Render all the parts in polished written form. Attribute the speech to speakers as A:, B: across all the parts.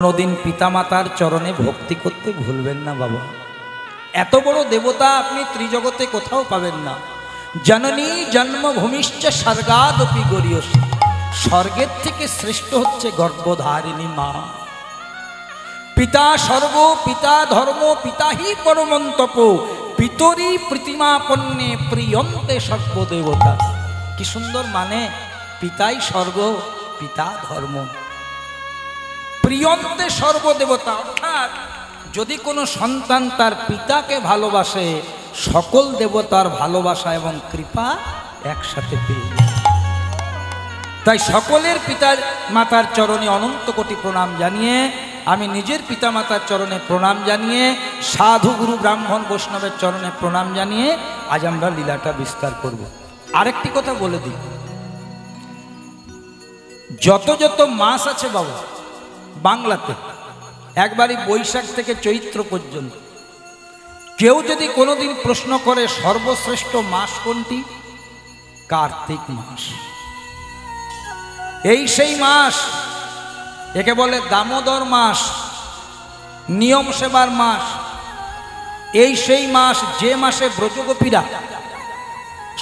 A: কোনোদিন পিতামাতার চরণে ভক্তি করতে ভুলবেন না বাবা। এত বড় দেবতা আপনি ত্রিজগতে কোথাও পাবেন না। জননী জন্মভূমিশ্চ স্বর্গাদপি গরীয়সী, স্বর্গের থেকে শ্রেষ্ঠ হচ্ছে গর্ভধারিণী মা। পিতা স্বর্গ, পিতা ধর্ম, পিতা হি পরমন্তপ, পিতরি প্রতিমাপন্নে প্রিয়ন্তে সর্বদেবতা। কি সুন্দর মানে, পিতাই স্বর্গ, পিতা ধর্ম, প্রিয়ন্তে সর্বদেবতা। অর্থাৎ যদি কোনো সন্তান তার পিতাকে ভালোবাসে, সকল দেবতার ভালোবাসা এবং কৃপা একসাথে পেয়ে যায়। তাই সকলের পিতার মাতার চরণে অনন্ত কোটি প্রণাম জানিয়ে, আমি নিজের পিতা মাতার চরণে প্রণাম জানিয়ে, সাধু গুরু ব্রাহ্মণ বৈষ্ণবের চরণে প্রণাম জানিয়ে আজ আমরা লীলাটা বিস্তার করব। আরেকটি কথা বলে দিই, যত যত মাস আছে বাবা বাংলাতে, একবারই বৈশাখ থেকে চৈত্র পর্যন্ত, কেউ যদি কোনোদিন প্রশ্ন করে সর্বশ্রেষ্ঠ মাস কোনটি, কার্তিক মাস। এই সেই মাস, একে বলে দামোদর মাস, নিয়ম সেবার মাস। এই সেই মাস যে মাসে ব্রজগোপীরা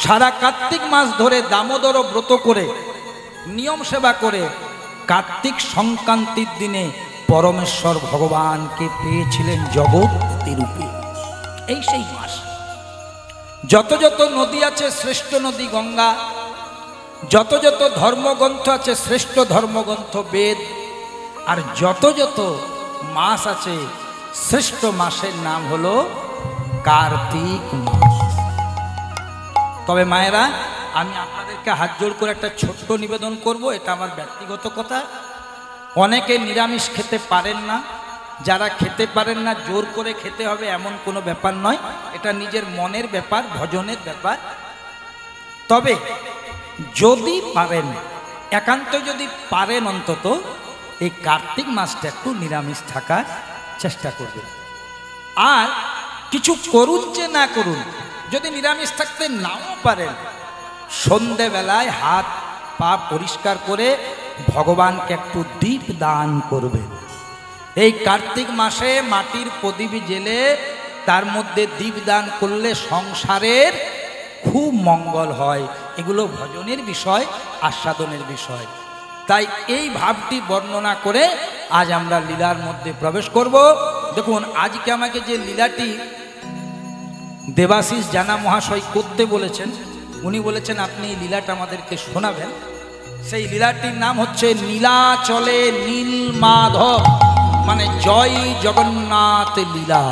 A: সারা কার্তিক মাস ধরে দামোদর ব্রত করে নিয়ম সেবা করে কার্তিক সংক্রান্তির দিনে পরমেশ্বর ভগবানকে পেয়েছিলেন জগৎপতি রূপে। এই সেই মাস। যত যত নদী আছে শ্রেষ্ঠ নদী গঙ্গা, যত যত ধর্মগ্রন্থ আছে শ্রেষ্ঠ ধর্মগ্রন্থ বেদ, আর যত যত মাস আছে শ্রেষ্ঠ মাসের নাম হলো কার্তিক মাস। তবে মায়েরা, আমি আপনাদেরকে হাত জোড় করে একটা ছোট্ট নিবেদন করব, এটা আমার ব্যক্তিগত কথা। অনেকে নিরামিষ খেতে পারেন না, যারা খেতে পারেন না জোর করে খেতে হবে এমন কোনো ব্যাপার নয়, এটা নিজের মনের ব্যাপার, ভজনের ব্যাপার। তবে যদি পারেন, একান্ত যদি পারেন, অন্তত এই কার্তিক মাসটা একটু নিরামিষ থাকার চেষ্টা করবেন। আর কিছু করুন যে না করুন, যদি নিরামিষ থাকতে নাও পারেন, সন্ধেবেলায় হাত পা পরিষ্কার করে ভগবানকে একটু দীপ দান করবেন। এই কার্তিক মাসে মাটির প্রদীপ জেলে তার মধ্যে দীপ দান করলে সংসারের খুব মঙ্গল হয়। এগুলো ভজনের বিষয়, আস্বাদনের বিষয়। তাই এই ভাবটি বর্ণনা করে আজ আমরা লীলার মধ্যে প্রবেশ করব। দেখুন, আজকে আমাকে যে লীলাটি দেবাশিস জানা মহাশয় করতে বলেছেন, উনি বলেছেন আপনি এই লীলাটা আমাদেরকে শোনাবেন। সেই লীলাটির নাম হচ্ছে নীলাচলে নীল মাধব, মানে জয় জগন্নাথ লীলা।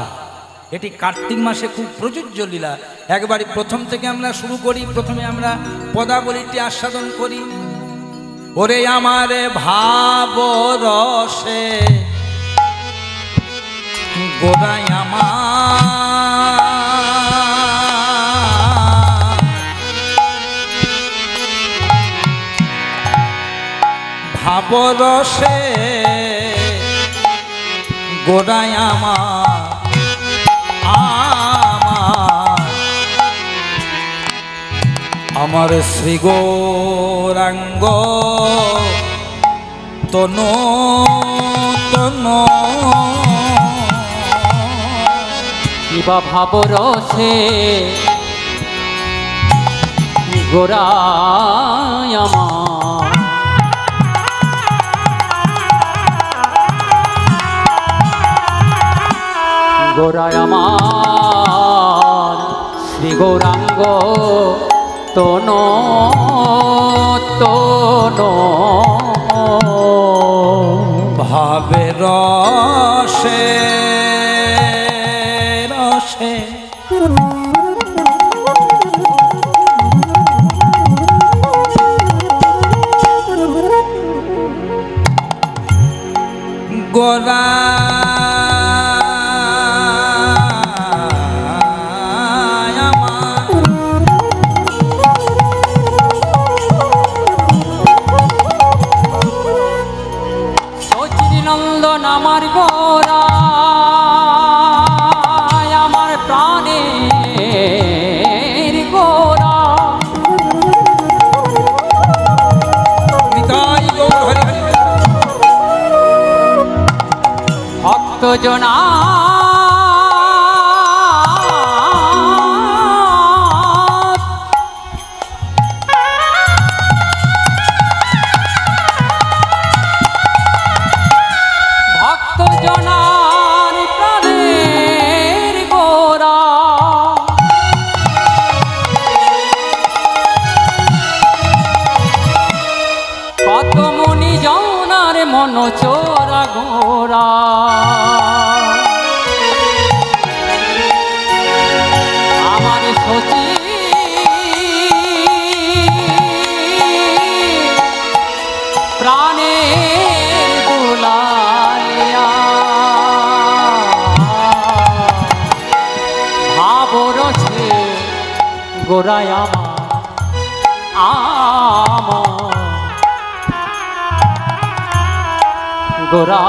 A: এটি কার্তিক মাসে খুব প্রযোজ্য লীলা। একবারই প্রথম থেকে আমরা শুরু করি। প্রথমে আমরা পদাবলীটি আস্বাদন করি। ওরে আমার ভাব রসে গোদাই আমার, ভাব রসে গোদাই আমার, আমার শ্রী গৌরাঙ্গ তনু তনু,
B: কিবা ভাব রসে গোরাই আমার, গোরাই আমার শ্রী গৌরাঙ্গ তনু তনু,
A: ভাবে রসে রসে গোরা
B: আমার গোরা, আমার প্রাণের গোরা, ভক্তজনা ভক্তজনার প্রাণের গোরা কত মুনি জনার মন চোরা গোরা আমার সচি প্রাণের দুলালিয়া ভাবরছে গোরায় আমার গোরা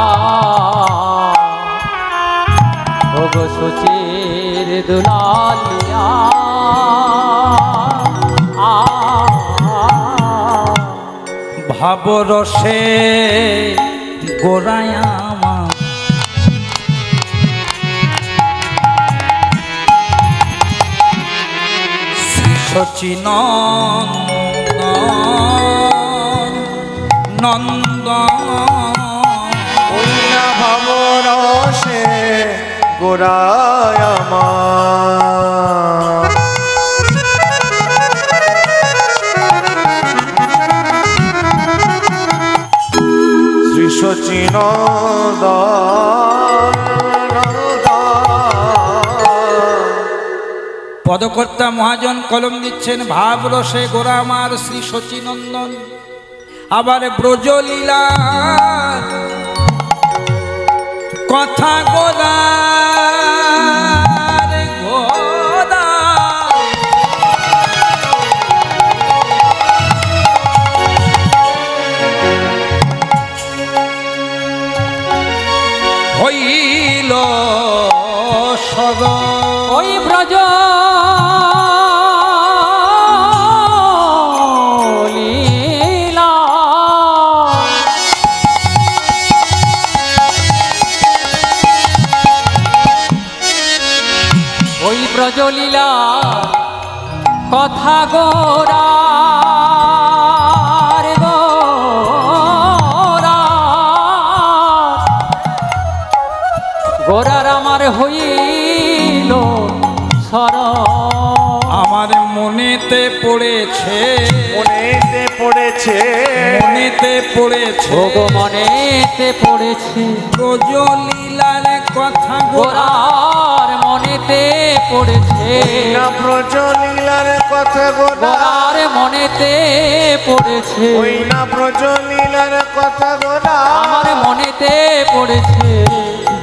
B: ওগো সুচির দুলালিয়া
A: ভাবরসে গোরায় আমার শ্রী সচিনন্দন নন্দন
C: ভাবরসে গোরায় আমার শ্রী
A: পদকর্তা মহাজন কলম দিচ্ছেন ভাবরসে গোরা আমার শ্রী সচিনন্দন। আবার ব্রজলীলা কথা গোরা গোরা হইল সদ
B: ওই ব্রজ লীলা ওই ব্রজলীলা কথা গোরা গোরার আমার হইল সর
A: আমার মনেতে পড়েছে
C: মনেতে পড়েছে
A: মনেতে পড়েছে
B: ভোগ মনেতে পড়েছে
A: ব্রজলীলার কথা
B: গোরার মনেতে পড়েছে
C: না ব্রজলীলার কথা
B: গোরার মনেতে পড়েছে
C: ওই না ব্রজলীলার কথা গোরা
B: আমার মনেতে পড়েছে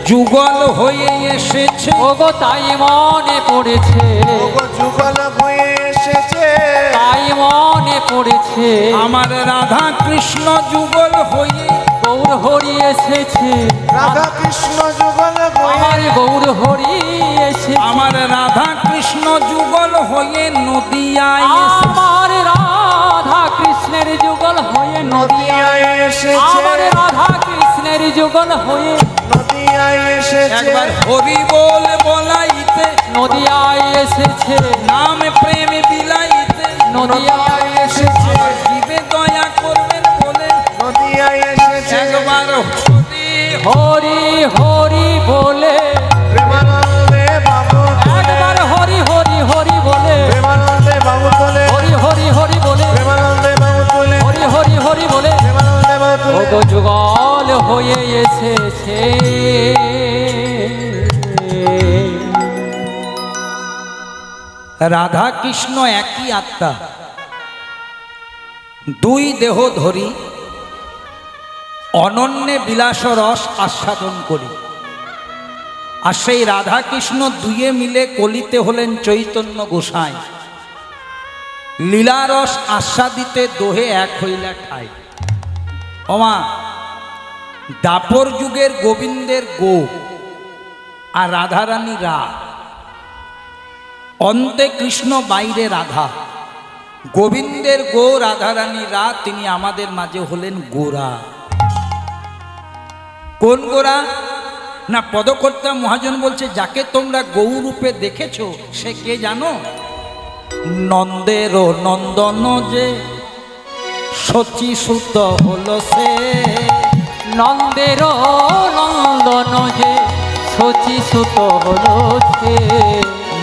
A: যুগল হয়ে এসেছে
B: ওগো তাই মনে পড়েছে
C: যুগল হয়ে এসেছে
B: তাই মনে পড়েছে
A: আমার রাধা কৃষ্ণ যুগল হয়ে
B: গৌর হরি এসেছে
C: রাধা কৃষ্ণ যুগল
B: আমার গৌর হরি এসেছে
A: আমার রাধা কৃষ্ণ যুগল হয়ে নদিয়ায়
B: আমার রাধা কৃষ্ণের যুগল হয়ে
C: নদিয়ায় এসেছে
B: আমার রাধা কৃষ্ণের যুগল হয়ে
C: নদিয়ায় এসেছে
A: একবার হরি বল বলাইতে
B: নদিয়ায় এসেছে
A: নাম প্রেম বিলাইতে
B: নদিয়ায় এসেছে
A: আমার জীবে দয়া করবেন বলে
C: নদিয়ায় এসেছে
A: একবার
B: হরি হরি বলে
C: প্রেমানন্দে বাবু
B: একবার হরি হরি হরি বলে
C: প্রেমানন্দে বাবু তোলে
B: হরি হরি হরি বলে
C: প্রেমানন্দে বাবু তোলে
B: হরি হরি হরি বলে
C: প্রেমানন্দে বাবু তোলে
B: ওগো যুগল হয়ে এসেছে
A: রাধা কৃষ্ণ একই আত্মা, দুই দেহ ধরি অনন্যে বিলাস রস আস্বাদন করি। আর সেই রাধা কৃষ্ণ দুয়ে মিলে কলিতে হলেন চৈতন্য গোসাই। লীলারস আস্বাদিতে দোহে এক হইলা ঠাই। ওমা দাপর যুগের গোবিন্দের গো আর রাধারানী রা, অন্তে কৃষ্ণ বাইরে রাধা। গোবিন্দের গো রাধারানী রা, তিনি আমাদের মাঝে হলেন গোরা। কোন গোরা? না পদকর্তা মহাজন বলছে যাকে তোমরা গৌরূপে দেখেছো সে কে জানো? নন্দের নন্দন যে শচী সুত হলো সে।
B: নন্দের নন্দন যে শচী সুত হলো সে।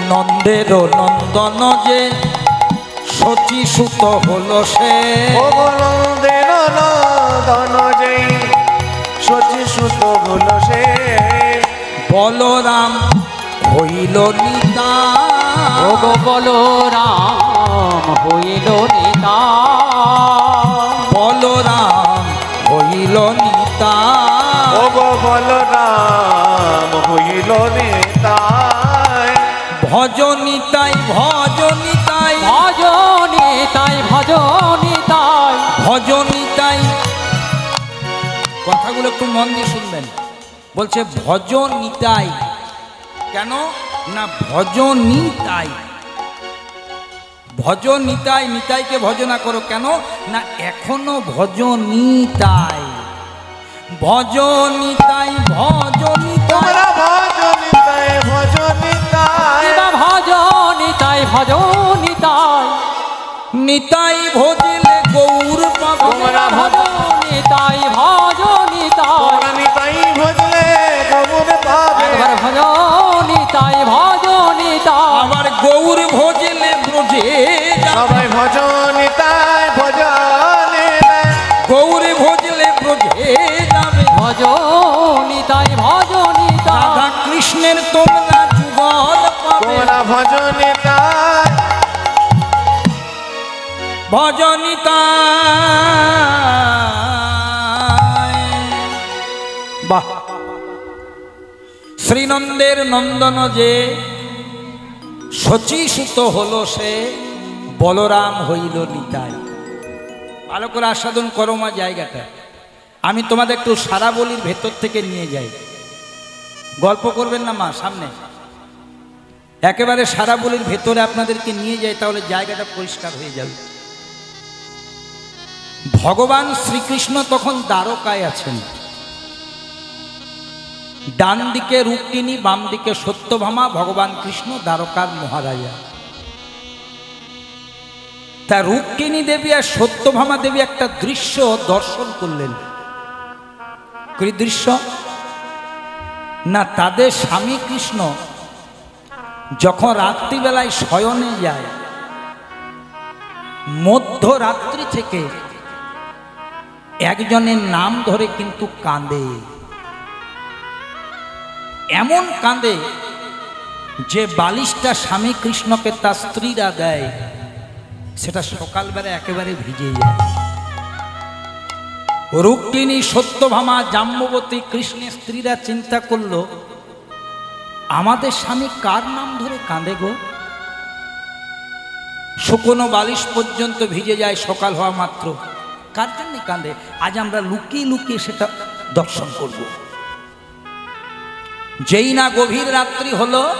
A: নন্দের নন্দন যে শচী সুত হলো সে।
C: ও নন্দের নন্দন যে শচী সুত হলো সে।
A: বলরাম হইল নিতাই।
B: ও গো বলরাম হইল নিতাই।
A: বলরাম হইল নিতাই।
C: ও গো বলরাম হইল নিতাই।
A: ভজনিতাই ভজনিতাই
B: ভজনিতাই ভজনিতাই।
A: ভজনিতাই। কথাগুলো একটু মন দিয়ে শুনবেন। বলছে ভজনিতাই। কেন না ভজনিতাই। ভজনিতাই, নিতাইকে ভজনা করো কেন না এখনো ভজনিতাই। ভজনিতাই ভজনিতাই।
C: তোমরা ভজনিতাই ভজনিতাই।
B: ভজনিতাই ভজনিতাই।
A: নিতাই ভজলে গৌর পাবে।
C: তোমরা
B: ভজনিতাই ভজনিতাই।
C: তোমরা নিতাই ভজলে গৌর পাবে।
B: একবার ভজনিতাই ভজনিতাই।
A: আবার গৌর ভজলে ব্রজে যাবে।
C: সবাই ভজনিতাই ভজনিতাই।
A: গৌর ভজলে ব্রজে যাবে।
B: ভজনিতাই ভজনিতাই।
A: রাধা কৃষ্ণের তোমরা যুগল পাবে।
C: তোমরা ভজনিতাই।
A: ভজনিতাই। বাহ! শ্রীনন্দের নন্দন যে শচী সুত হলো সে। বলরাম হইল নিতাই। ভালো করে আস্বাদন করো মা জায়গাটা। আমি তোমাদের একটু সারাবলির ভেতর থেকে নিয়ে যাই। গল্প করবেন না মা, সামনে একেবারে সারাবলির ভেতরে আপনাদেরকে নিয়ে যাই, তাহলে জায়গাটা পরিষ্কার হয়ে যাবে। ভগবান শ্রীকৃষ্ণ তখন দ্বারকায় আছেন। ডান দিকে রুক্মিণী, বাম দিকে সত্যভামা। ভগবান কৃষ্ণ দ্বারকার মহারাজা। তা রুক্মিণী দেবী আর সত্যভামা দেবী একটা দৃশ্য দর্শন করলেন। কি দৃশ্য? না তাদের স্বামী কৃষ্ণ যখন রাত্রিবেলায় শয়নে যায়, মধ্যরাত্রি থেকে একজনের নাম ধরে কিন্তু কাঁদে। এমন কাঁদে যে বালিশটা স্বামী কৃষ্ণকে তার স্ত্রীরা দেয়, সেটা সকালবেলা একেবারে ভিজে যায়। রুক্মিণী, সত্যভামা, জাম্ববতী, কৃষ্ণের স্ত্রীরা চিন্তা করলো, আমাদের স্বামী কার নাম ধরে কাঁদে গো? শুকনো বালিশ পর্যন্ত ভিজে যায় সকাল হওয়া মাত্র। কার জন্য কাঁদে? আজ আমরা লুকিয়ে লুকিয়ে সেটা দর্শন করব। যেই না গভীর রাত্রি হলো,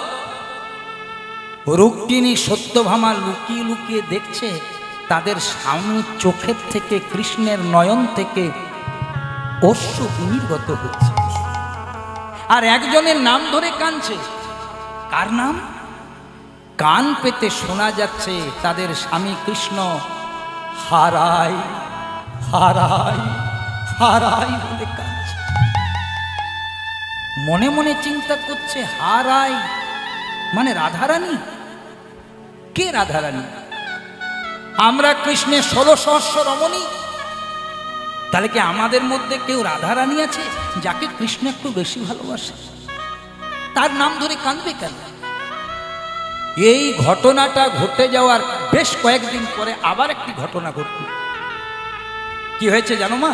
A: রুক্মিণী সত্যভামা লুকিয়ে লুকিয়ে দেখছে তাদের স্বামীর চোখের থেকে, কৃষ্ণের নয়ন থেকে অশ্রু নির্গত হচ্ছে। আর একজনের নাম ধরে কাঁদছে। কার নাম? কান পেতে শোনা যাচ্ছে তাদের স্বামী কৃষ্ণ হারাই হারাই হারাই বলে কাঁদছে। মনে মনে চিন্তা করছে, হারাই মানে রাধারানী। কে রাধারানী? আমরা কৃষ্ণের 16 সহস্র রমণী। তাহলে কি আমাদের মধ্যে কেউ রাধারানী আছে যাকে কৃষ্ণ একটু বেশি ভালোবাসে? তার নাম ধরে কাঁদবে কেন? এই ঘটনাটা ঘটে যাওয়ার বেশ কয়েকদিন পরে আবার একটি ঘটনা ঘটল। কি হয়েছে জানো মা?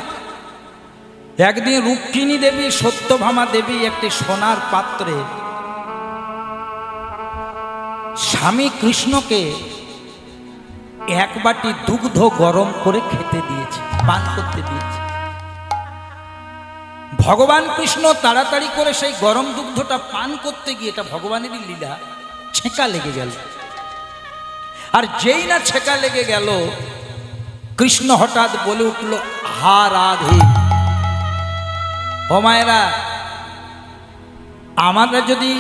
A: একদিন রুক্মিণী দেবী, সত্যভামা দেবী একটি সোনার পাত্রে স্বামী কৃষ্ণকে এক বাটি দুগ্ধ গরম করে খেতে দিয়েছে, পান করতে দিয়েছে। ভগবান কৃষ্ণ তাড়াতাড়ি করে সেই গরম দুগ্ধটা পান করতে গিয়ে, এটা ভগবানেরই লীলা, ছেঁকা লেগে গেল। আর যেই না ছেঁকা লেগে গেল, কৃষ্ণ হঠাৎ বলে উঠল, হা রাধে। ও মায়েরা, আমরা যদি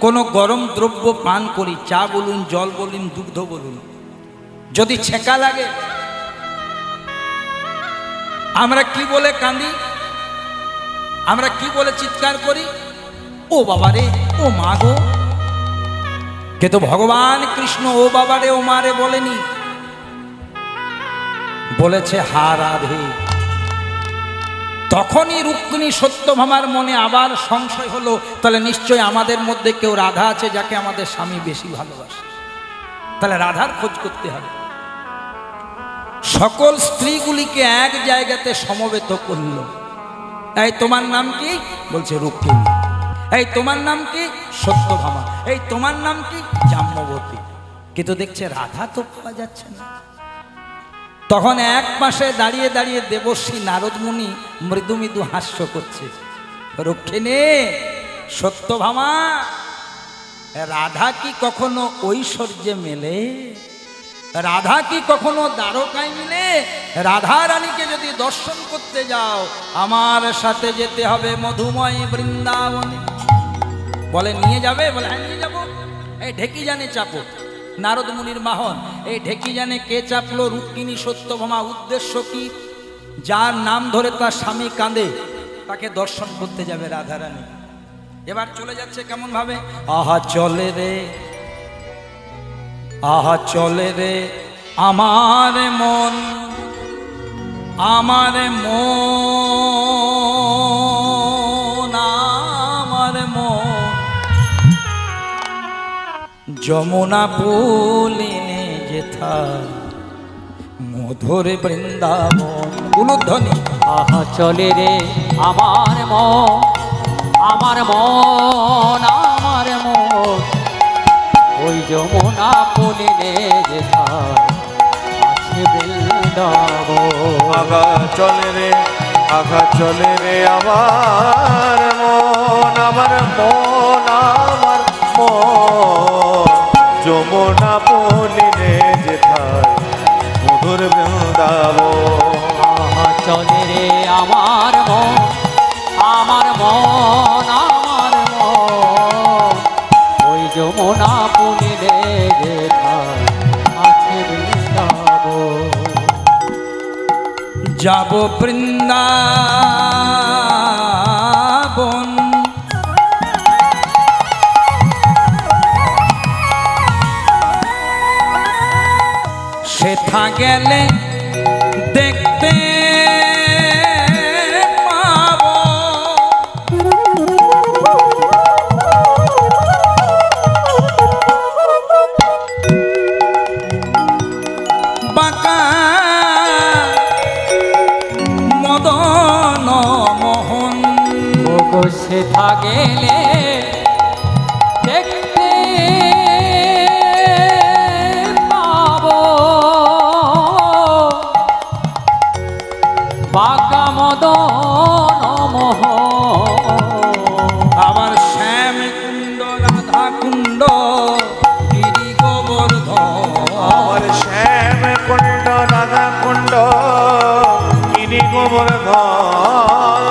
A: কোনো গরম দ্রব্য পান করি, চা বলুন, জল বলুন, দুগ্ধ বলুন, যদি ছেঁকা লাগে আমরা কি বলে কাঁদি, আমরা কি বলে চিৎকার করি, ও বাবা রে, ও মা গো। কিন্তু ভগবান কৃষ্ণ ও বাবা রে, ও মা রে বলেনি, বলেছে হা রাধে। তখনই রুক্মিণী সত্যভামার মনে আবার সংশয় হলো, তাহলে নিশ্চয় আমাদের মধ্যে কেউ রাধা আছে যাকে আমাদের স্বামী বেশি ভালোবাসে, তাহলে রাধার খোঁজ করতে হবে। সকল স্ত্রীগুলিকে এক জায়গাতে সমবেত করল। এই তোমার নাম কি? বলছে রুক্মিণী। এই তোমার নাম কি? সত্যভামা। এই তোমার নাম কি? জাম্ববতী। কিন্তু দেখছে রাধা তো পাওয়া যাচ্ছে না। তখন এক পাশে দাঁড়িয়ে দাঁড়িয়ে দেবশ্রী নারদ মুনি মৃদু মৃদু হাস্য করছে। রুক্মিণী, সত্যভামা, রাধা কি কখনো ঐশ্বর্যে মেলে? রাধা কি কখনো দ্বারকায় মিলে? রাধা রানীকে যদি দর্শন করতে যাও, আমার সাথে যেতে হবে মধুময় বৃন্দাবনে। বলে নিয়ে যাবে? বলে হ্যাঁ নিয়ে যাবো। এই ঢেকি জানে চাপো, নারদ মুনির বাহন। এই ঢেকি জানে কে চাপলো? রুক্মিণী সত্যভামা। উদ্দেশ্য কি? যার নাম ধরে তার স্বামী কাঁদে, তাকে দর্শন করতে যাবে রাধা রানী। এবার চলে যাচ্ছে কেমন ভাবে? আহা চলে রে, আহা চলে রে আমার মন, আমার মন, আমার মন, যমুনা পুলিনে যেথা মধুর বৃন্দাবন। গুলুধ্বনি।
B: আহা চলে রে আমার মন, আমার মন, আমার মন, ওই যমুনা পুলিনে যেথায় আছে বৃন্দাবন।
C: আগা চলে রে, আগা চলে রে আমার মন, আমার মন, আমার মন, যমুনা পুলিনে যেথায় মধুর বৃন্দাবন।
B: আহা চলে রে আমার মন, আমার মন, আমার মন, ওই যমুনা পুলিনে যেথায় আছে বৃন্দাবন।
A: যাব বৃন্দাবন, সেথা গেলে দেখতে পাবো বাঁকা মদন মোহন।
B: ওগো সেথা গেলে দেখতে পাবো বাঁকা মদন মোহন।
A: আবার শ্যাম কুণ্ড, রাধা কুণ্ড, গিরি গোবর্ধন।
C: আমার শ্যাম কুণ্ড, রাধা কুণ্ড, গিরি গোবর্ধন।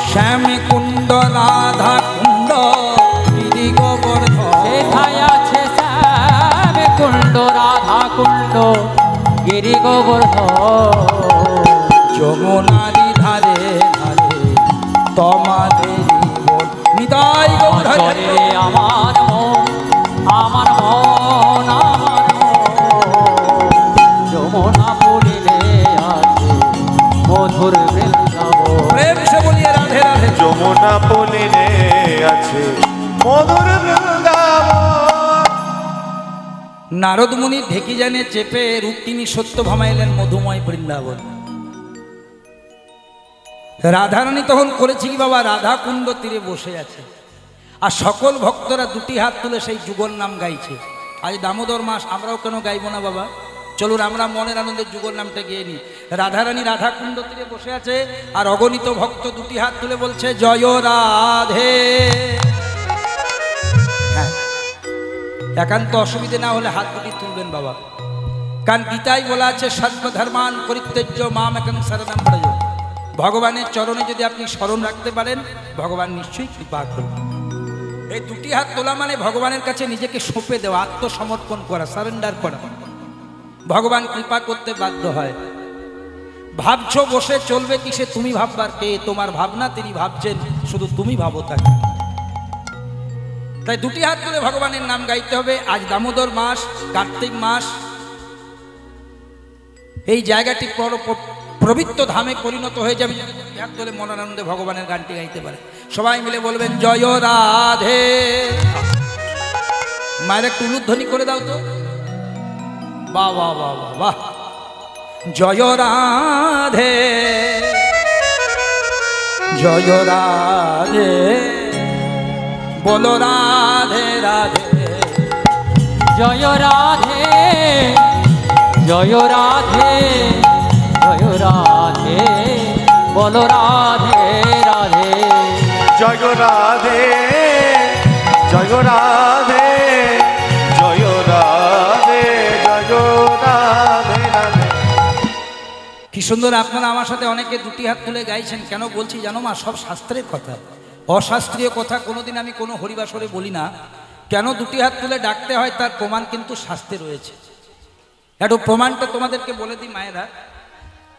A: শ্যাম কুণ্ড, রাধা কুণ্ড, গিরি গোবর্ধন।
B: সেথায় আছে শ্যাম কুণ্ড, রাধা কুণ্ড, গিরি গোবর্ধন।
A: যমুনারি ধারে ধারে তোমাদের বন। নিতাই গৌর হরি
B: চলে রে আমার মন, আমার মন, আমার মন, যমুনা পুলিনে আছে মধুর বৃন্দাবন।
A: প্রেম সে বলিয়ে রাধে রাধে।
C: যমুনা পুলিনে আছে মধুর বৃন্দাবন।
A: নারদ মুনি ঢেকি জানে চেপে রুক্মিণী সত্যভামা এলেন মধুময় বৃন্দাবন। রাধারানী তখন করেছে কি বাবা? রাধা কুণ্ড তীরে বসে আছে, আর সকল ভক্তরা দুটি হাত তুলে সেই যুগল নাম গাইছে। আজ দামোদর মাস, আমরাও কেন গাইব না বাবা? চলুন আমরা মনের আনন্দের যুগল নামটা গেয়ে নিই। রাধারানী রাধা কুণ্ড তীরে বসে আছে, আর অগণিত ভক্ত দুটি হাত তুলে বলছে জয় রাধে। হ্যাঁ, একান্ত অসুবিধে না হলে হাত দুটি তুলবেন বাবা, কারণ গীতায় বলা আছে সর্বধর্মান পরিত্যজ্য মাম একং শরণং ব্রজ। ভগবানের চরণে যদি আপনি স্মরণ রাখতে পারেন, ভগবান নিশ্চয়ই কৃপা করবেন। এই দুটি হাত তোলা মানে ভগবানের কাছে নিজেকে সঁপে দেওয়া, আত্মসমর্পণ করা, সারেন্ডার করা। ভগবান কৃপা করতে বাধ্য হয়। ভাবছো বসে চলবে কিসে, তুমি ভাববার কে? তোমার ভাবনা তিনি ভাবছেন, শুধু তুমি ভাবো তাকে। তাই দুটি হাত তুলে ভগবানের নাম গাইতে হবে। আজ দামোদর মাস, কার্তিক মাস, এই জায়গাটি পবিত্র ধামে পরিণত হয়ে যাবে যদি দুটি হাত তুলে মনানন্দে ভগবানের গানটি গাইতে পারে। সবাই মিলে বলবেন জয় রাধে। মায়ের একটু উলুধ্বনি করে দাও তো। বাহ বাহ বাহ বাহ বাহ। জয় রাধে জয় রাধে, বলো রাধে রাধে।
B: জয় রাধে জয় রাধে জয় রাধে, বলো রাধে রাধে।
C: জয় রাধে জয় রাধে জয় রাধে জয় রাধে রাধে।
A: কি সুন্দর আপনারা আমার সাথে অনেকে দুটি হাত তুলে গাইছেন। কেন বলছি জানো মা? সব শাস্ত্রের কথা, অশাস্ত্রীয় কথা কোনোদিন আমি কোনো হরিবাসরে বলি না। কেন দুটি হাত তুলে ডাকতে হয় তার প্রমাণ কিন্তু শাস্ত্রে রয়েছে। একটু প্রমাণটা তোমাদেরকে বলে দিই মায়েরা।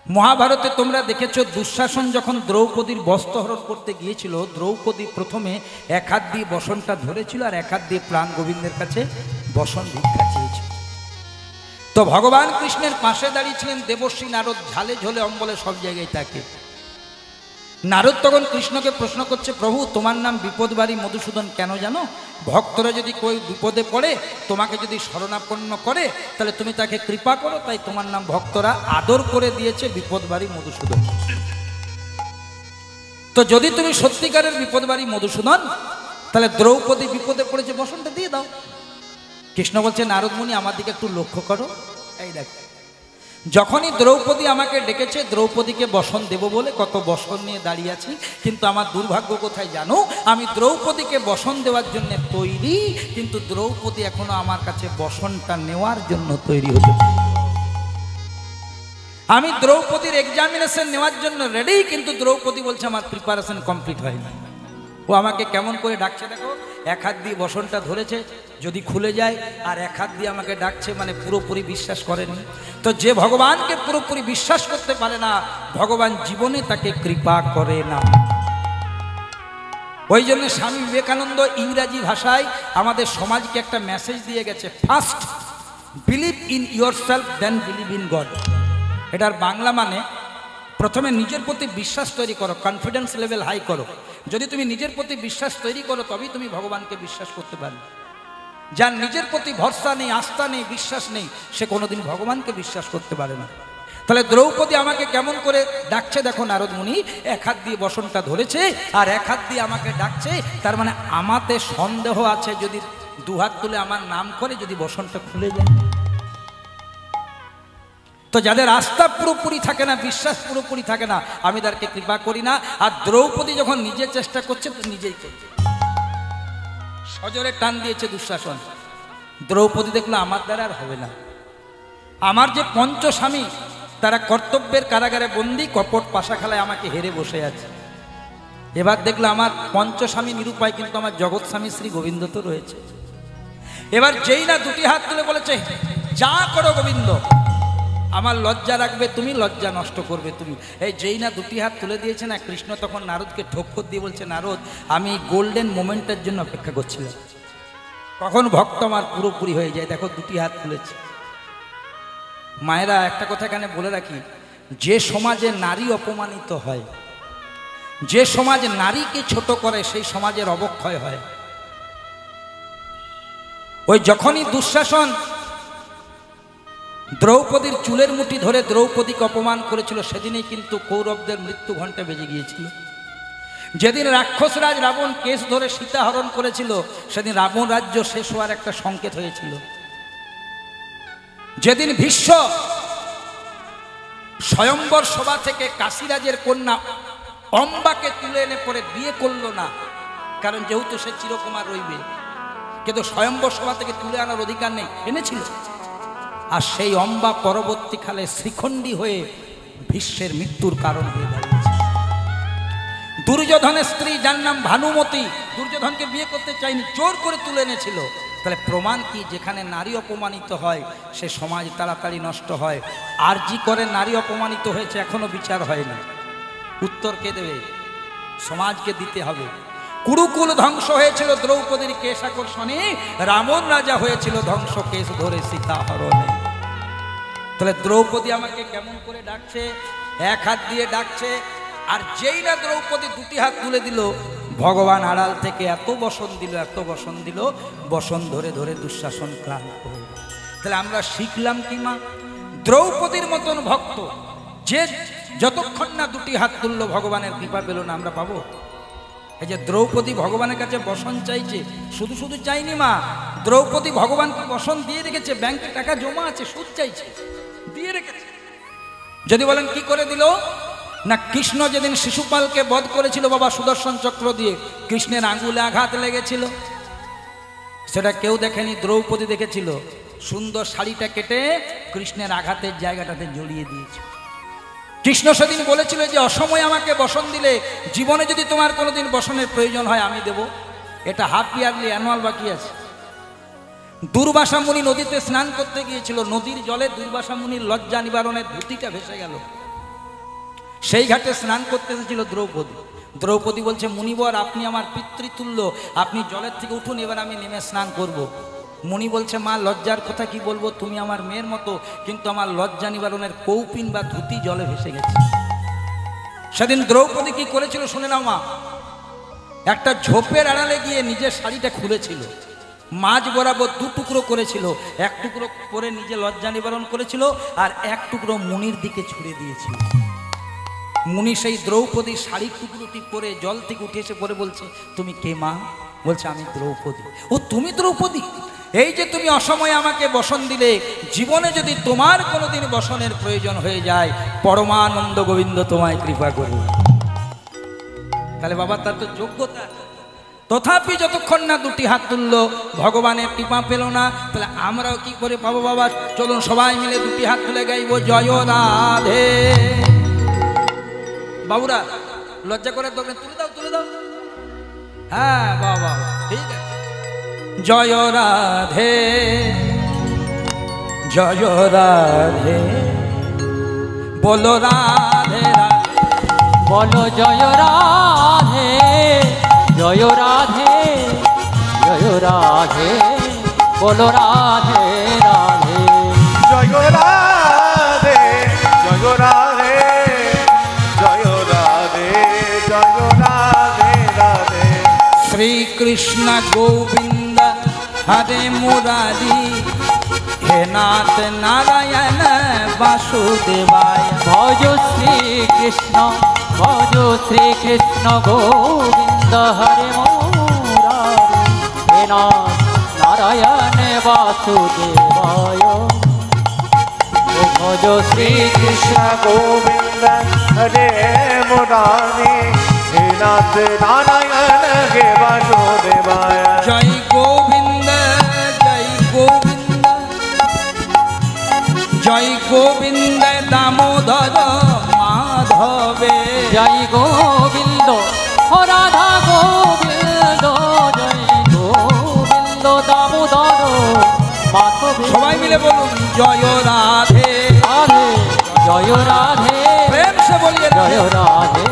A: মহাভারতে তোমরা দেখেছো দুঃশাসন যখন দ্রৌপদীর বস্ত্রহরণ করতে গিয়েছিল, দ্রৌপদী প্রথমে এক হাত দিয়ে বসনটা ধরেছিল আর এক হাত দিয়ে প্রাণ গোবিন্দের কাছে বসন ভিক্ষা চেয়েছিল। তো ভগবান কৃষ্ণের পাশে দাঁড়িয়েছিলেন দেবশ্রী নারদ, ঝালে ঝোলে অম্বলে সব জায়গায় তাকে। নারদ তখন কৃষ্ণকে প্রশ্ন করছে, প্রভু তোমার নাম বিপদবারী মধুসূদন কেন জানো? ভক্তরা যদি কেউ বিপদে পড়ে তোমাকে যদি শরণাপন্ন করে তাহলে তুমি তাকে কৃপা করো, তাই তোমার নাম ভক্তরা আদর করে দিয়েছে বিপদবারী মধুসূদন। তো যদি তুমি সত্যিকারের বিপদবারী মধুসূদন তাহলে দ্রৌপদী বিপদে পড়েছে, বসনটা দিয়ে দাও। কৃষ্ণ বলছে, নারদ মুনি আমার দিকে একটু লক্ষ্য করো। এই দেখ, যখনই দ্রৌপদী আমাকে ডেকেছে দ্রৌপদীকে বসন দেব বলে কত বসন নিয়ে দাঁড়িয়ে আছি, কিন্তু আমার দুর্ভাগ্য কোথায় জানো? আমি দ্রৌপদীকে বসন দেওয়ার জন্য তৈরি, কিন্তু দ্রৌপদী এখনো আমার কাছে বসনটা নেওয়ার জন্য তৈরি হতে। আমি দ্রৌপদীর এক্সামিনেশন নেওয়ার জন্য রেডি, কিন্তু দ্রৌপদী বলছে আমার প্রিপারেশন কমপ্লিট হয়নি। ও আমাকে কেমন করে ডাকছে দেখো, এক হাত দিয়ে বসনটা ধরেছে, যদি খুলে যায়, আর এক হাত দিয়ে আমাকে ডাকছে, মানে পুরোপুরি বিশ্বাস করেনি। তো যে ভগবানকে পুরোপুরি বিশ্বাস করতে পারে না, ভগবান জীবনে তাকে কৃপা করে না। ওই জন্য স্বামী বিবেকানন্দ ইংরাজি ভাষায় আমাদের সমাজকে একটা মেসেজ দিয়ে গেছে, first believe in your self then believe in God. এটার বাংলা মানে প্রথমে নিজের প্রতি বিশ্বাস তৈরি করো, কনফিডেন্স লেভেল হাই করো। যদি তুমি নিজের প্রতি বিশ্বাস তৈরি করো তবেই তুমি ভগবানকে বিশ্বাস করতে পারবে। যার নিজের প্রতি ভরসা নেই, আস্থা নেই, বিশ্বাস নেই, সে কোনোদিন ভগবানকে বিশ্বাস করতে পারে না। তাহলে দ্রৌপদী আমাকে কেমন করে ডাকছে দেখো নারদ মুনি, এক হাত দিয়ে বসনটা ধরেছে আর এক হাত দিয়ে আমাকে ডাকছে, তার মানে আমাতে সন্দেহ আছে, যদি দু হাত তুলে আমার নাম করে যদি বসনটা খুলে যায়। তো যাদের আস্থা পুরোপুরি থাকে না, বিশ্বাস পুরোপুরি থাকে না, আমি তাদেরকে কৃপা করি না। আর দ্রৌপদী যখন নিজে চেষ্টা করছে তো নিজেই করছে, সজোরে টান দিয়েছে দুঃশাসন। দ্রৌপদী দেখলো আমার দ্বারা আর হবে না, আমার যে পঞ্চস্বামী তারা কর্তব্যের কারাগারে বন্দী, কপট পাশা খেলায় আমাকে হেরে বসে আছে। এবার দেখলো আমার পঞ্চস্বামী নিরুপায়, কিন্তু আমার জগৎ স্বামী শ্রী গোবিন্দ তো রয়েছে। এবার যেই না দুটি হাত তুলে বলেছে, যা করো গোবিন্দ, আমার লজ্জা রাখবে তুমি, লজ্জা নষ্ট করবে তুমি। এই যেই না দুটি হাত তুলে দিয়েছে না, কৃষ্ণ তখন নারদকে ঠক্কর দিয়ে বলছে, নারদ আমি গোল্ডেন মোমেন্টের জন্য অপেক্ষা করছিলাম, কখন ভক্ত আমার পুরোপুরি হয়ে যায়। দেখো দুটি হাত তুলেছে। মায়েরা একটা কথা এখানে বলে রাখি, যে সমাজে নারী অপমানিত হয়, যে সমাজ নারীকে ছোট করে, সেই সমাজের অবক্ষয় হয়। ওই যখনই দুঃশাসন দ্রৌপদীর চুলের মুঠি ধরে দ্রৌপদীকে অপমান করেছিল, সেদিনেই কিন্তু কৌরবদের মৃত্যু ঘণ্টা বেজে গিয়েছিল। যেদিন রাক্ষসরাজ রাবণ কেশ ধরে সীতা হরণ করেছিল, সেদিন রাবণ রাজ্য শেষ হওয়ার একটা সংকেত হয়েছিল। যেদিন ভীষ্ম স্বয়ম্বর সভা থেকে কাশীরাজের কন্যা অম্বাকে তুলে এনে পরে বিয়ে করল না, কারণ যেহেতু সে চিরকুমার রইবে, কিন্তু স্বয়ম্বর সভা থেকে তুলে আনার অধিকার নেই, এনেছিল। আর সেই অম্বা পরবর্তীকালে শ্রীখণ্ডী হয়ে ভীষ্মের মৃত্যুর কারণ হয়ে দাঁড়িয়েছে। দুর্যোধনের স্ত্রী যার নাম ভানুমতি, দুর্যোধনকে বিয়ে করতে চাইনি, জোর করে তুলে এনেছিল। তাহলে প্রমাণ কি? যেখানে নারী অপমানিত হয় সে সমাজ তাড়াতাড়ি নষ্ট হয়। আরজি করে নারী অপমানিত হয়েছে, এখনো বিচার হয়নি। উত্তর কে দেবে? সমাজকে দিতে হবে। কুরুকুল ধ্বংস হয়েছিল দ্রৌপদীর কেশ আকর্ষণে, রাবণ রাজা হয়েছিল ধ্বংস কেশ ধরে সীতা হরণে। তাহলে দ্রৌপদী আমাকে কেমন করে ডাকছে? এক হাত দিয়ে ডাকছে, আর যেই না দ্রৌপদী দুটি হাত তুলে দিল, ভগবান আড়াল থেকে এত বসন দিল, এত বসন দিল, বসন ধরে ধরে দুঃশাসন ক্লান্ত হয়ে। তাহলে আমরা শিখলাম কি মা? দ্রৌপদীর মতন ভক্ত যে যতক্ষণ না দুটি হাত তুললো ভগবানের কৃপা পেল না, আমরা পাবো? এই যে দ্রৌপদী ভগবানের কাছে বসন চাইছে, শুধু শুধু চাইনি মা, দ্রৌপদী ভগবানকে বসন দিয়ে রেখেছে, ব্যাংকে টাকা জমা আছে, সুদ চাইছে, দিয়ে রেখেছে। যদি বলেন কি করে দিল? না, কৃষ্ণ যেদিন শিশুপালকে বধ করেছিল বাবা সুদর্শন চক্র দিয়ে, কৃষ্ণের আঙ্গুলে আঘাত লেগেছিল, সেটা কেউ দেখেনি, দ্রৌপদী দেখেছিল। সুন্দর শাড়িটা কেটে কৃষ্ণের আঘাতের জায়গাটাতে জড়িয়ে দিয়েছে। কৃষ্ণ সেদিন বলেছিল যে অসময়ে আমাকে বসন দিলে, জীবনে যদি তোমার কোনোদিন বসনের প্রয়োজন হয় আমি দেব। এটা হাফ ইয়ারলি, অ্যানুয়াল বাকি আছে। দুর্বাসা মুনি নদীতে স্নান করতে গিয়েছিল, নদীর জলে দুর্বাসা মুনির লজ্জা নিবারণের ধুতিটা ভেসে গেল। সেই ঘাটে স্নান করতে এসেছিল দ্রৌপদী। দ্রৌপদী বলছে, মুনিবর আপনি আমার পিতৃতুল্য, আপনি জলের থেকে উঠুন, এবার আমি নেমে স্নান করব। মুনি বলছে, মা লজ্জার কথা কি বলবো, তুমি আমার মেয়ের মতো, কিন্তু আমার লজ্জা নিবারণের কৌপিন বা ধুতি জলে ভেসে গেছে। সেদিন দ্রৌপদী কি করেছিল শুনে নাও মা। একটা ঝোপের আড়ালে গিয়ে নিজের শাড়িটা খুলেছিল, মাঝ বরাবর দু টুকরো করেছিল, এক টুকরো করে নিজে লজ্জা নিবারণ করেছিল, আর এক টুকরো মুনির দিকে ছুড়ে দিয়েছিল। মুনি সেই দ্রৌপদীর শাড়ির টুকরোটি পরে জল থেকে উঠে এসে পরে বলছে, তুমি কে মা? বলছে, আমি দ্রৌপদী। ও তুমি দ্রৌপদী? এই যে তুমি অসময়ে আমাকে বসন দিলে, জীবনে যদি তোমার কোনোদিন বসনের প্রয়োজন হয়ে যায়, পরমানন্দ গোবিন্দ তোমায় কৃপা করবে। তাহলে বাবা তার তো যোগ্যতা। তথাপি যতক্ষণ না দুটি হাত তুললো ভগবানের কৃপা পেল না। তাহলে আমরাও কি করে পাবো বাবা? চলুন সবাই মিলে দুটি হাত তুলে গাইব জয় রাধে। বাবুরা লজ্জা করে তোকে তুলে দাও, তুলে দাও। হ্যাঁ বাবা, ঠিক আছে। জয় রাধে জয় রাধে, বলো রাধে রাধে,
B: বলো জয় রাধে জয় রাধে জয় রাধে, বলো রাধে রাধে।
C: জয় রাধে জয় রাধে জয় রাধে জয় রাধে রাধে।
A: শ্রীকৃষ্ণ গোবিন্দ হরে মুরারি, হে নাথ নারায়ণ বাসুদেবায়।
B: ভজ শ্রীকৃষ্ণ ভজ শ্রীকৃষ্ণ গোবিন্দ হরে মুরারি, হে নাথ নারায়ণ বাসুদেবায়। ভজ
C: শ্রীকৃষ্ণ গোবিন্দ হরে মুরারি, হে নাথ নারায়ণ হে বাসুদেবায়।
A: জয় গোবিন্দ জয় গোবিন্দ জয় গোবিন্দ দামোদর মাধবে।
B: জয় গোবিন্দ ও রাধা গোবিন্দ, জয় গোবিন্দ দামোদর মাধবে।
A: সবাই মিলে বলুন জয় রাধে
B: রাধে জয় রাধে,
A: প্রেম সে বলিয়ে
B: জয় রাধে,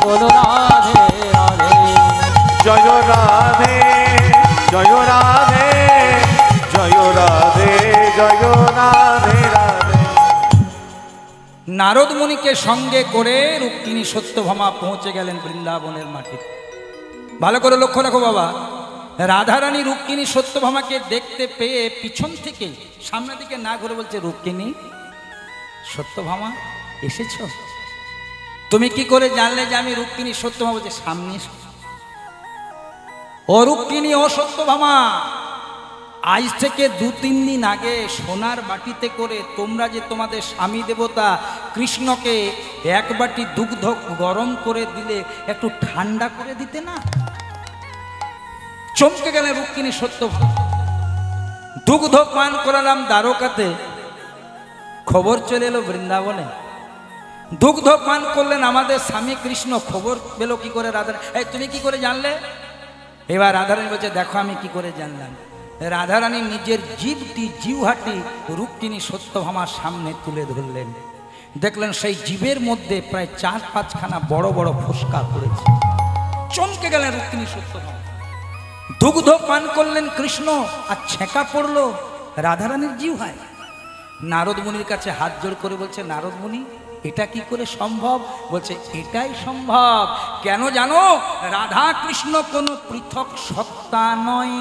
B: বলো রাধে রাধে।
C: জয় রাধে জয় রাধে জয় রাধে জয় রাধে রাধে।
A: নারদ মুনিকে সঙ্গে করে রুক্মিণী সত্যভামা পৌঁছে গেলেন বৃন্দাবনের মাঠে। ভালো করে লক্ষ্য রাখো বাবা, রাধারানী রুক্মিণী সত্যভামাকে দেখতে পেয়ে পিছন থেকে সামনের দিকে না ঘুরে বলছে, রুক্মিণী সত্যভামা এসেছ? তুমি কি করে জানলে যে আমি রুক্মিণী সত্যভামা? বলছে, সামনে এসো। ও রুক্মিণী ও সত্যভামা, আজ থেকে 2-3 দিন আগে সোনার বাটিতে করে তোমরা যে তোমাদের স্বামী দেবতা কৃষ্ণকে এক বাটি দুগ্ধ গরম করে দিলে একটু ঠান্ডা করে দিতে না? চমকে গেলেন রুক্মিণী সত্যভামা। দুগ্ধ পান করালাম দ্বারকাতে, খবর চলে এলো বৃন্দাবনে। দুগ্ধ পান করলেন আমাদের স্বামী কৃষ্ণ। খবর পেল কি করে রাধা, এই তুমি কি করে জানলে? এবার রাধারানী বলছে দেখো আমি কি করে জানলাম। রাধারানী নিজের জিহ্বাটি রুক্মিণী সত্যভামার সামনে তুলে ধরলেন। দেখলেন সেই জীবের মধ্যে প্রায় 4-5খানা বড় বড় ফোসকা পড়েছে। চমকে গেলেন রুক্মিণী সত্যভামা। দুগ্ধ পান করলেন কৃষ্ণ আর ছেঁকা পড়লো রাধারানীর জিহ্বায়। নারদ মুনির কাছে হাত জোড় করে বলছে নারদ মুনি এটা কি করে সম্ভব? বলছে এটাই সম্ভব। কেন জানো? রাধা কৃষ্ণ কোনো পৃথক সত্তা নয়,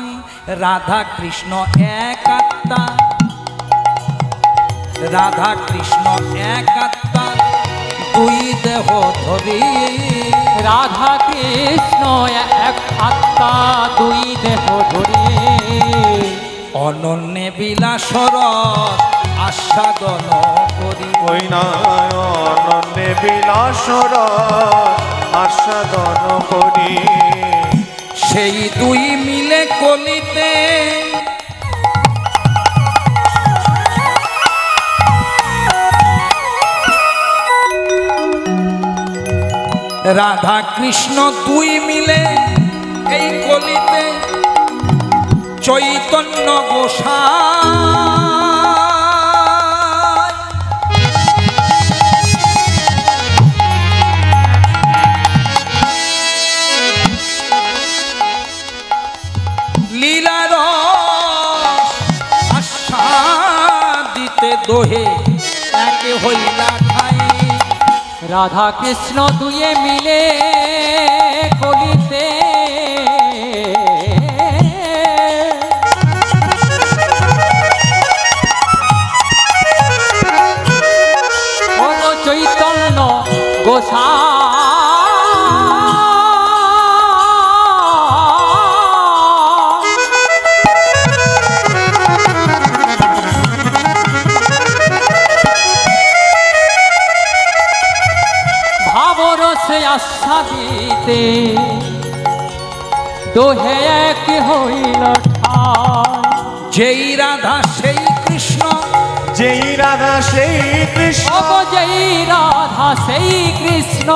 A: রাধা কৃষ্ণ এক আত্মা। রাধা কৃষ্ণ এক আত্মা দুই দেহ ধরি।
B: রাধা কৃষ্ণ এক আত্মা দুই দেহ ধরি।
A: অনন্যে বিলাসর আস্বাদন করি।
C: ওই নয় অনন্যে বিলাসর আস্বাদন করি।
A: সেই দুই মিলে কলিতে রাধা কৃষ্ণ দুই মিলে এই কলিতে চৈতন্য গোসাই। লীলার আস্বাদিতে দোহে একে হইলা ঠাই।
B: রাধা কৃষ্ণ দুয়ে মিলে কলিতে চৈতন্য গোসাই। ভাবরসে আস্বাদিতে দোহে এক হইল ঠাই।
A: যেই রাধা সেই কৃষ্ণ,
C: যেই রাধা সেই কৃষ্ণ,
B: যেই রাধা সেই কৃষ্ণ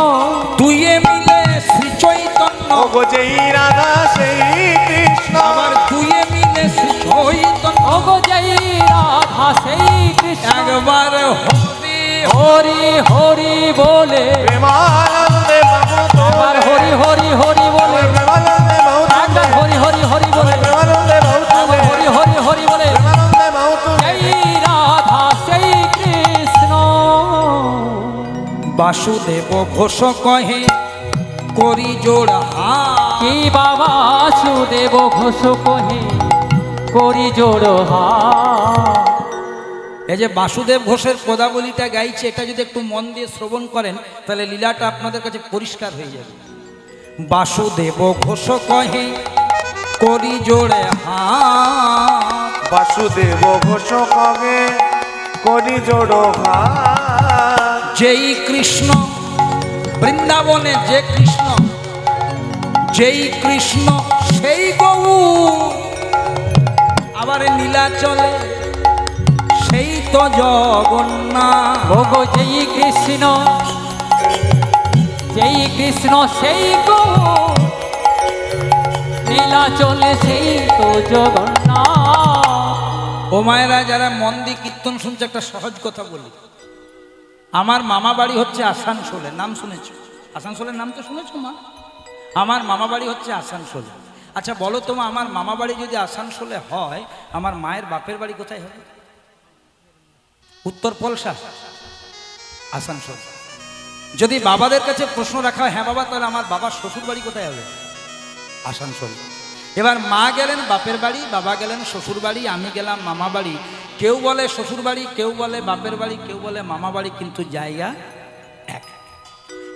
A: দুইয়ে মিলে শ্রী চৈতন্য।
C: যেই রাধা সেই কৃষ্ণ,
A: আবার দুইয়ে মিলে শ্রী চৈতন্য।
B: যেই রাধা সেই কৃষ্ণ
A: একবার হরি
B: হরি হরি বলে
C: প্রেমানন্দে বাবু
B: একবার হরি হরি হরি বলে
C: প্রেমানন্দে বাবু
B: একবার হরি হরি হরি বলে
C: প্রেমানন্দে বাবু
B: একবার হরি হরি হরি বলে
C: প্রেমানন্দে বাবু
B: সেই রাধা সেই কৃষ্ণ।
A: বাসুদেব ঘোষ কহে করি জোড়া হাত।
B: কি বাবা সুদেব ঘোষ কহে করি জোড় হাত।
A: এই যে বাসুদেব ঘোষের পদাবলীটা গাইছে, এটা যদি একটু মন দিয়ে শ্রবণ করেন তাহলে লীলাটা আপনাদের কাছে পরিষ্কার হয়ে যাবে। বাসুদেব ঘোষ কহে করি জোড়ে হাত।
C: বাসুদেব ঘোষ কহে করি জোড় হাত।
A: যেই কৃষ্ণ বৃন্দাবনে, যে কৃষ্ণ, যেই কৃষ্ণ সেই গৌর। আবার নীলাচলে সেই তো জগন্নাথ।
B: ওগো যেই কৃষ্ণ সেই গো নীলাচলে সেই তো জগন্নাথ।
A: ও মায়েরা যারা মন দিয়ে কীর্তন শুনছে, একটা সহজ কথা বলি। আমার মামা বাড়ি হচ্ছে আসানসোলে, নাম শুনেছো? আসানসোলের নাম তো শুনেছো মা? আমার মামা বাড়ি হচ্ছে আসানসোলে। আচ্ছা বলো তো মা, আমার মামা বাড়ি যদি আসানসোলে হয়, আমার মায়ের বাপের বাড়ি কোথায় হবে? উত্তর পলসা, আসানসোল। যদি বাবাদের কাছে প্রশ্ন রাখা হয়, হ্যাঁ বাবা তাহলে আমার বাবার শ্বশুর বাড়ি কোথায় হবে? আসানসোল। এবার মা গেলেন বাপের বাড়ি, বাবা গেলেন শ্বশুর বাড়ি, আমি গেলাম মামা বাড়ি। কেউ বলে শ্বশুর বাড়ি, কেউ বলে বাপের বাড়ি, কেউ বলে মামা বাড়ি, কিন্তু জায়গা এক।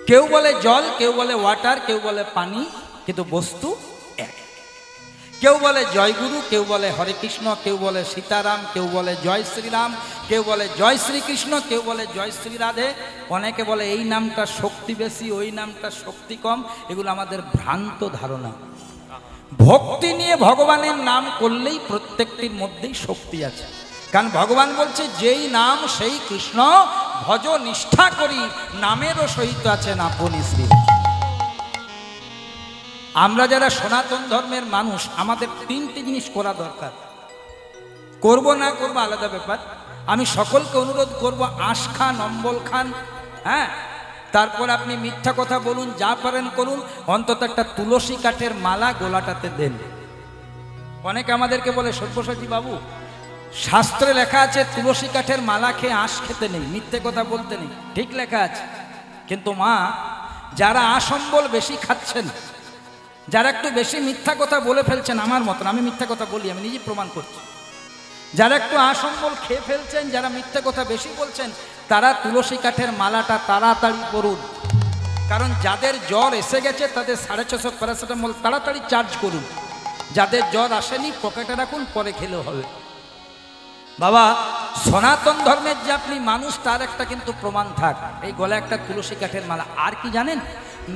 A: কেউ বলে জল, কেউ বলে ওয়াটার, কেউ বলে পানি, কিন্তু বস্তু এক। কেউ বলে জয়গুরু, কেউ বলে হরে কৃষ্ণ, কেউ বলে সীতারাম, কেউ বলে জয় শ্রীরাম, কেউ বলে জয় শ্রীকৃষ্ণ, কেউ বলে জয় শ্রী রাধে। অনেকে বলে এই নামটা শক্তি বেশি, ওই নামটা শক্তি কম। এগুলো আমাদের ভ্রান্ত ধারণা। ভক্তি নিয়ে ভগবানের নাম করলেই প্রত্যেকটির মধ্যেই শক্তি আছে। কারণ ভগবান বলছে যেই নাম সেই কৃষ্ণ, ভজ নিষ্ঠা করি, নামেরও সহিত আছেন আপনি শ্রী। আমরা যারা সনাতন ধর্মের মানুষ, আমাদের তিনটি জিনিস করা দরকার। করব না করব আলাদা ব্যাপার। আমি সকলকে অনুরোধ করব, আঁশ খান, অম্বল খান, হ্যাঁ, তারপর আপনি মিথ্যা কথা বলুন, যা পারেন করুন, অন্তত একটা তুলসী কাঠের মালা গোলাটাতে দেন। অনেকে আমাদেরকে বলে, সব্যসাচী বাবু, শাস্ত্রে লেখা আছে তুলসী কাঠের মালা খেয়ে আঁশ খেতে নেই, মিথ্যে কথা বলতে নেই। ঠিক লেখা আছে, কিন্তু মা, যারা আঁশ অম্বল বেশি খাচ্ছেন, যারা একটু বেশি মিথ্যা কথা বলে ফেলছেন, আমার মতন, আমি মিথ্যা কথা বলি, আমি নিজে প্রমাণ করছি, যারা একটু আঁশ অম্বল খেয়ে ফেলছেন, যারা মিথ্যা কথা বেশি বলছেন, তারা তুলসী কাঠের মালাটা তাড়াতাড়ি পড়ুন। কারণ যাদের জ্বর এসে গেছে তাদের 650 প্যারাসিটামল তাড়াতাড়ি চার্জ করুন। যাদের জ্বর আসেনি পকেটে রাখুন, পরে খেলেও হবে। বাবা, সনাতন ধর্মের যে আপনি মানুষ, তার একটা কিন্তু প্রমাণ থাক। এই গলা একটা তুলসী কাঠের মালা। আর কি জানেন?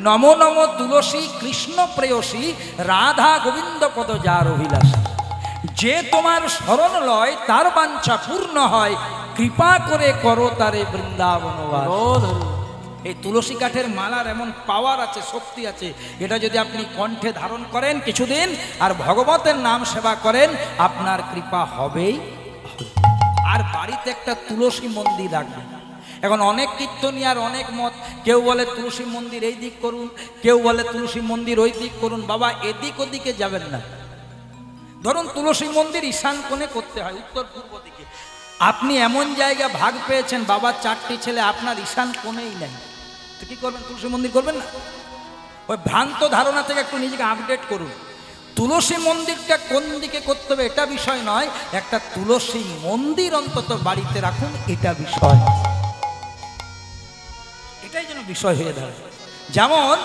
A: নম নম তুলসী কৃষ্ণ প্রেয়সী, রাধা গোবিন্দ পদ যার অভিলাষী। যে তোমার শরণ লয় তার বাঞ্ছা পূর্ণ হয়, কৃপা করে করো তারে বৃন্দাবনবাস। এই তুলসী কাঠের মালার এমন পাওয়ার আছে, শক্তি আছে, এটা যদি আপনি কণ্ঠে ধারণ করেন কিছুদিন আর ভগবতের নাম সেবা করেন, আপনার কৃপা হবেই। আর বাড়িতে একটা তুলসী মন্দির রাখবেন। এখন অনেক কীর্তনিয়ার অনেক মত, কেউ বলে তুলসী মন্দির এই দিক করুন, কেউ বলে তুলসী মন্দির ওই দিক করুন। বাবা, এদিক ওদিকে যাবেন না। ধরুন তুলসী মন্দির ঈশান কোণে করতে হয়, উত্তর পূর্ব দিকে। আপনি এমন জায়গা ভাগ পেয়েছেন, বাবা 4টি ছেলে, আপনার ঈশান কোণেই নেই, তো কি করবেন? তুলসী মন্দির করবেন না? ওই ভ্রান্ত ধারণা থেকে একটু নিজেকে আপডেট করুন। তুলসী মন্দিরটা কোন দিকে করতে হবে এটা বিষয় নয়, একটা তুলসী মন্দির অন্তত বাড়িতে রাখুন, এটা বিষয়। এটাই যেন বিষয় হয়ে দাঁড়ায়। যেমন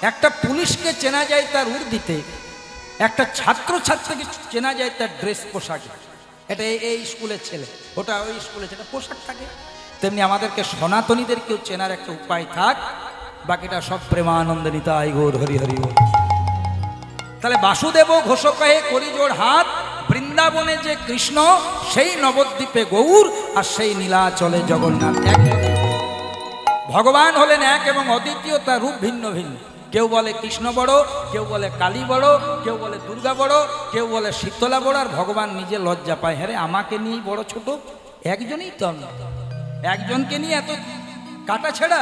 A: একটা পুলিশকে চেনা যায় তার উর্দিতে, একটা ছাত্রছাত্রীকে চেনা যায় তার ড্রেস পোশাকে। এটা এই স্কুলের ছেলে, ওটা ওই স্কুলের ছেলে, পোশাক থাকে। তেমনি আমাদেরকে সনাতনীদেরকেও চেনার একটা উপায় থাক। বাকিটা সব প্রেমানন্দে নিতাই গৌর হরি হরি বল। তাহলে বাসুদেব ঘোষ কহে করি জোড় হাত, বৃন্দাবনে যে কৃষ্ণ, সেই নবদ্বীপে গৌর, আর সেই নীলাচলে জগন্নাথ। এক ভগবান হলেন এক এবং অদ্বিতীয়, তার রূপ ভিন্ন ভিন্ন। কেউ বলে কৃষ্ণ বড়, কেউ বলে কালী বড়, কেউ বলে দুর্গা বড়, কেউ বলে শীতলা বড়। আর ভগবান নিজে লজ্জা পায়, হ্যাঁ রে, আমাকে নিয়েই বড় ছোট, একজনই তো, একজনকে নিয়ে এত কাটা ছেড়া।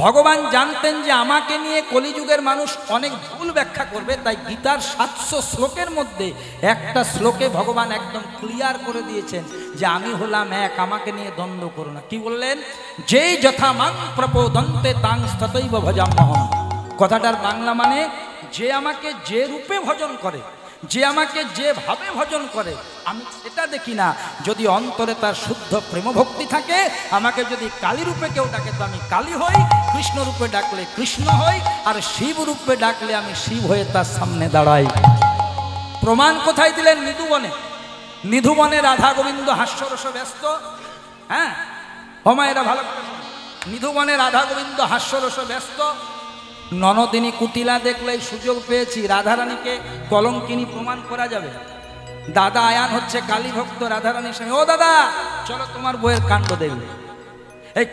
A: ভগবান জানতেন যে আমাকে নিয়ে কলিযুগের মানুষ অনেক ভুল ব্যাখ্যা করবে, তাই গীতার 700 শ্লোকের মধ্যে একটা শ্লোকে ভগবান একদম ক্লিয়ার করে দিয়েছেন যে আমি হলাম এক, আমাকে নিয়ে দ্বন্দ্ব করো না। কি বললেন? যেই যথা মাং প্রপোদন্তে তাং ততৈব ভজাম্যহম। কথাটার বাংলা মানে, যে আমাকে যে রূপে ভজন করে, যে আমাকে যেভাবে ভজন করে, আমি সেটা দেখি না। যদি অন্তরে তার শুদ্ধ প্রেমভক্তি থাকে, আমাকে যদি কালী রূপে কেউ ডাকে তো আমি কালী হই, কৃষ্ণ রূপে ডাকলে কৃষ্ণ হই, আর শিব রূপে ডাকলে আমি শিব হয়ে তার সামনে দাঁড়াই। প্রমাণ কোথায় দিলেন? নিধুবনে। নিধুবনে রাধা গোবিন্দ হাস্যরস ব্যস্ত। হ্যাঁ হমায়েরা ভালো করে, নিধুবনে রাধা গোবিন্দ হাস্যরস ব্যস্ত। ননদিনী কুটিলা দেখলেই সুযোগ পেয়েছি, রাধারানীকে কলঙ্কিনী প্রমাণ করা যাবে। দাদা আয়ান হচ্ছে কালী ভক্ত, রাধারানীর সঙ্গে, ও দাদা চলো তোমার বইয়ের কাণ্ড দেখবে। এই